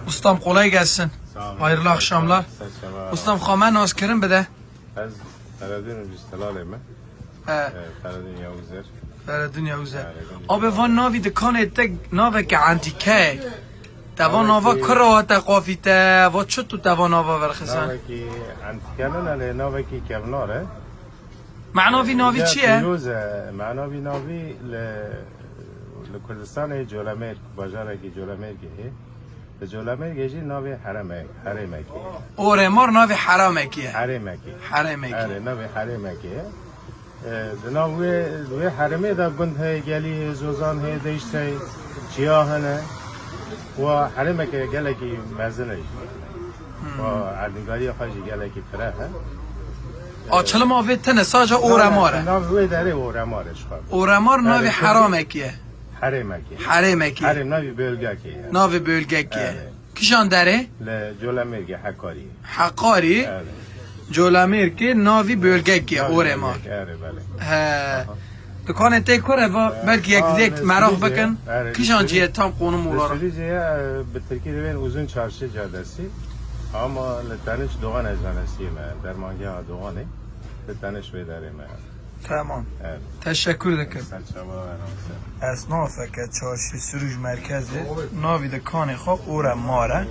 Ustam kolay gelsin. Hayırlı akşamlar. Ustam xame nazkirin bide. Ez Feridun Cüstelal'im. Feridun Yavuzer. Feridun Yavuzer. Abi van navi dükkanı tek nave ki antike. Tava nava karahat qafite و چطور tava nava verخسن؟ ناوی کی انتیکانه نه ناوی کی کمناره. معناوی ناوی چیه؟ معناوی ناوی لکردستان جولامیر بازار کی جولامیر کی به جولامیر گیجی ناوی حرمه کی. اورمار ناوی حرامه کیه. حرمه کی. حرمه کی. ناوی حرمه کی. ناوی حرمه دا گند های گلی زوزان های دیشته چیاهنه. و حرمه که گله کی مزنه. و عردنگاری خواهی گله کی فراها. آچل ما ویتنه ساجا اورماره. ناوی داره اورمارش خواهد. اورمار ناوی حرامه کیه. حرمه کی. حرمه کیه. حرم ناوی بölge کیه. ناوی بölge کیه. کیشان داره؟ جولامیر کی حکاری. حقاری. جولامیر کی ناوی بölge کیه اورمار. بله. دکان تکره و بلکه یک مراح بکن. کیشان چیه تام قانون مولارا. سوریجه به ترکیه دوین uzun çarşı caddesi. Ama لطنش دوغان ازانسیه من در مانگه ها دوغانه لطنش بیداره من. Tamam. Teşekkür ederim. Esnafı که çarşı sürüş merkezi ناوی دکان خواه اورماره